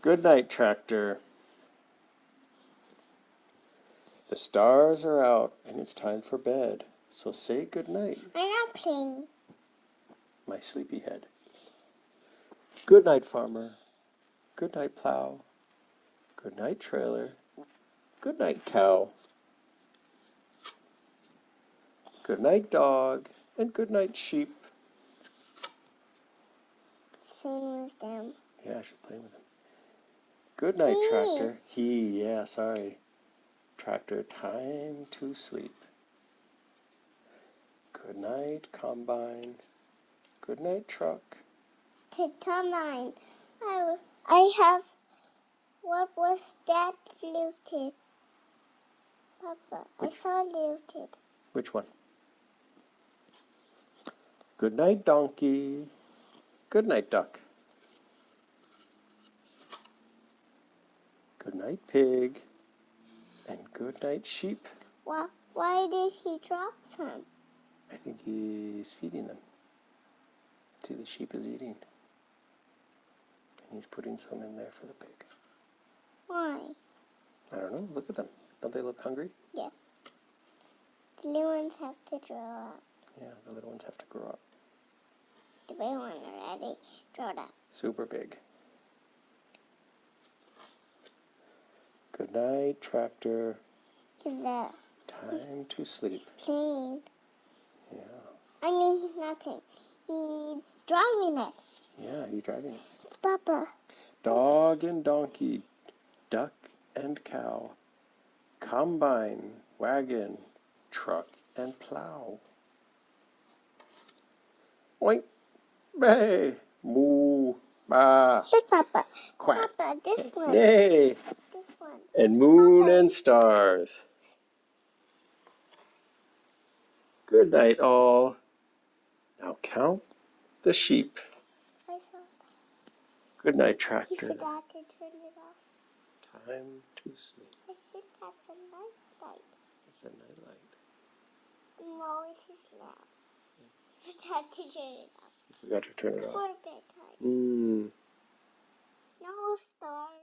Good night, tractor. The stars are out and it's time for bed. So say good night. I'm not playing. My sleepy head. Good night, farmer. Good night, plow. Good night, trailer. Good night, cow. Good night, dog. And good night, sheep. Same with them. Yeah, I should play with him. Good night, tractor. Yeah, sorry. Tractor, time to sleep. Good night, combine. Good night, truck. To combine. I have. What was that looted? Papa, I saw looted. Which one? Good night, donkey. Good night, duck. Good night, pig. And good night, sheep. Why did he drop some? I think he's feeding them. See, the sheep is eating. And he's putting some in there for the pig. Why? I don't know. Look at them. Don't they look hungry? Yes. The little ones have to grow up. Yeah, the little ones have to grow up. The big one already grown up. Super big. Good night, tractor. Is that Time to sleep. playing? Yeah. I mean, he's not playing. He's driving it. Yeah, he's driving it. Papa. Dog and donkey, duck and cow, combine, wagon, truck and plow. Oink, bay, moo, ba, Look, Papa. quack, Papa, this one. nay, This one. and moon Papa. and stars. Good night, all. Now count the sheep. I saw. Good night, He tractor. forgot to turn it off. Time to sleep. I think that's a night light. It's a night light. No, it is now. He forgot to turn it off. You forgot to turn it off. Before bedtime. No stars.